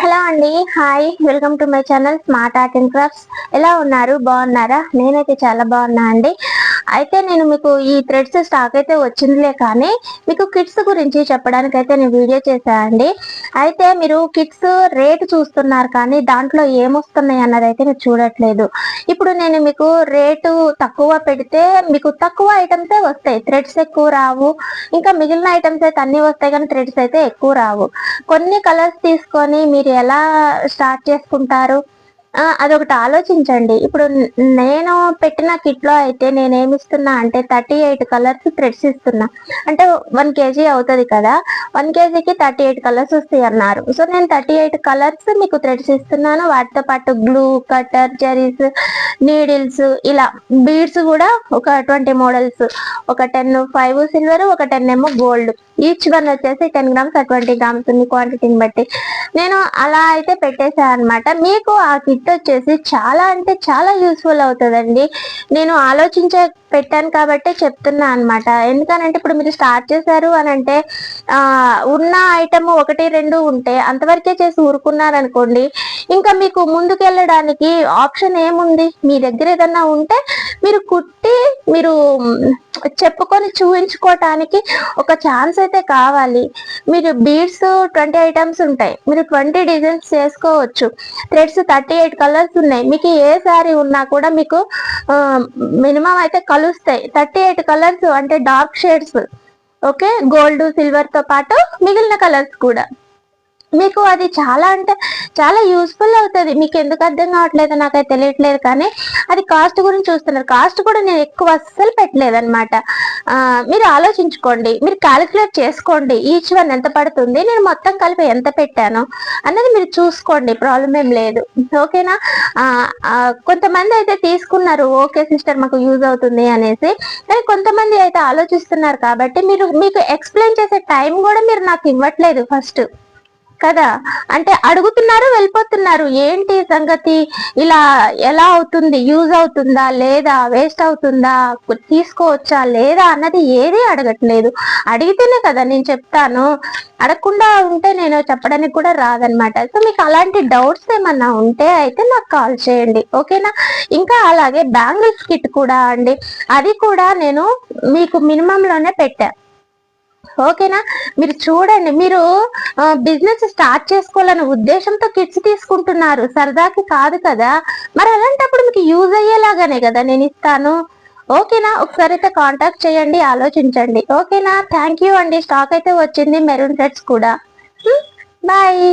Hello అండి, hi, welcome to my channel smart art and crafts. ఎలా ఉన్నారు? బాగున్నారా? నేనైతే చాలా బాగున్నా అండి. అయితే నేను మీకు ఈ థ్రెడ్స్ స్టాక్ అయితే వచ్చిందిలే, కానీ మీకు కిట్స్ గురించి చెప్పడానికి అయితే నేను వీడియో చేశానండి. అయితే మీరు కిట్స్ రేటు చూస్తున్నారు, కానీ దాంట్లో ఏమొస్తున్నాయి అన్నది అయితే మీరు చూడట్లేదు. ఇప్పుడు నేను మీకు రేటు తక్కువ పెడితే మీకు తక్కువ ఐటమ్సే వస్తాయి, థ్రెడ్స్ ఎక్కువ రావు. ఇంకా మిగిలిన ఐటమ్స్ అయితే అన్నీ వస్తాయి, కానీ థ్రెడ్స్ అయితే ఎక్కువ రావు. కొన్ని కలర్స్ తీసుకొని మీరు ఎలా స్టార్ట్ చేసుకుంటారు? అదొకటి ఆలోచించండి. ఇప్పుడు నేను పెట్టిన కిట్లో అయితే నేనేమిస్తున్నా అంటే 38 కలర్స్ థ్రెడ్స్ ఇస్తున్నా. అంటే 1 కేజీ అవుతుంది కదా, 1 కేజీకి 38 కలర్స్ వస్తాయి అన్నారు. సో నేను 38 కలర్స్ మీకు థ్రెడ్స్ ఇస్తున్నాను. వాటితో పాటు గ్లూ, కటర్, జరీస్, నీడిల్స్, ఇలా బీడ్స్ కూడా ఒక 20 మోడల్స్, ఒక 10 5 సిల్వర్, ఒక 10 ఏమో గోల్డ్. ఈచ్ వన్ వచ్చేసి 10 గ్రామ్స్ 20 గ్రామ్స్ ఉంది, క్వాంటిటీని బట్టి నేను అలా అయితే పెట్టేశాను అనమాట. మీకు ఆ కిట్ వచ్చేసి చాలా అంటే చాలా యూస్ఫుల్ అవుతుందండి. నేను ఆలోచించే పెట్టాను కాబట్టి చెప్తున్నా అనమాట. ఎందుకనంటే ఇప్పుడు మీరు స్టార్ట్ చేశారు అని అంటే ఉన్న ఐటమ్ 1 2 ఉంటే అంతవరకే చేసి ఊరుకున్నారనుకోండి, ఇంకా మీకు ముందుకు వెళ్ళడానికి ఆప్షన్ ఏముంది? మీ దగ్గర ఏదన్నా ఉంటే మీరు కుట్టి మీరు చెప్పుకొని చూపించుకోవటానికి ఒక ఛాన్స్ అయితే కావాలి. మీరు బీడ్స్ 20 ఐటమ్స్ ఉంటాయి, మీరు 20 డిజైన్స్ చేసుకోవచ్చు. థ్రెడ్స్ 38 కలర్స్ ఉన్నాయి. మీకు ఏ శారీ ఉన్నా కూడా మీకు మినిమం అయితే కలుస్తాయి. 38 కలర్స్ అంటే dark shades, okay, gold silver తో పాటు మిగిలిన కలర్స్ కూడా మీకు అది చాలా అంటే చాలా యూస్ఫుల్ అవుతుంది. మీకు ఎందుకు అర్థం కావట్లేదు నాకైతే తెలియట్లేదు, కానీ అది కాస్ట్ గురించి చూస్తున్నారు. కాస్ట్ కూడా నేను ఎక్కువ అస్సలు పెట్టలేదన్నమాట. మీరు ఆలోచించుకోండి, మీరు క్యాలిక్యులేట్ చేసుకోండి, ఈచ్ వన్ ఎంత పడుతుంది, నేను మొత్తం కలిపి ఎంత పెట్టాను అన్నది మీరు చూసుకోండి, ప్రాబ్లం ఏం లేదు, ఓకేనా? కొంతమంది అయితే తీసుకున్నారు, ఓకే సిస్టర్ మాకు యూజ్ అవుతుంది అనేసి, కానీ కొంతమంది అయితే ఆలోచిస్తున్నారు కాబట్టి మీకు ఎక్స్ప్లెయిన్ చేసే టైం కూడా మీరు నాకు ఇవ్వట్లేదు ఫస్ట్ కదా. అంటే అడుగుతున్నారు, వెళ్ళిపోతున్నారు, ఏంటి సంగతి, ఇలా ఎలా అవుతుంది, యూజ్ అవుతుందా లేదా, వేస్ట్ అవుతుందా, తీసుకోవచ్చా లేదా అన్నది ఏది అడగట్లేదు. అడిగితేనే కదా నేను చెప్తాను, అడగకుండా ఉంటే నేను చెప్పడానికి కూడా రాదనమాట. సో మీకు అలాంటి డౌట్స్ ఏమన్నా ఉంటే అయితే నాకు కాల్ చేయండి, ఓకేనా? ఇంకా అలాగే బ్యాంగిల్స్ కిట్ కూడా అండి, అది కూడా నేను మీకు మినిమంలోనే పెట్టా, ఓకేనా? మీరు చూడండి, మీరు బిజినెస్ స్టార్ట్ చేసుకోవాలనే ఉద్దేశంతో కిట్స్ తీసుకుంటున్నారు, సరదాకి కాదు కదా. మరి అలాంటప్పుడు మీకు యూజ్ అయ్యేలాగానే కదా నేను ఇస్తాను, ఓకేనా? ఒకసారి అయితే కాంటాక్ట్ చేయండి, ఆలోచించండి, ఓకేనా? థ్యాంక్ యూ అండి. స్టాక్ అయితే వచ్చింది, మెరూన్ థ్రెడ్స్ కూడా. బాయ్.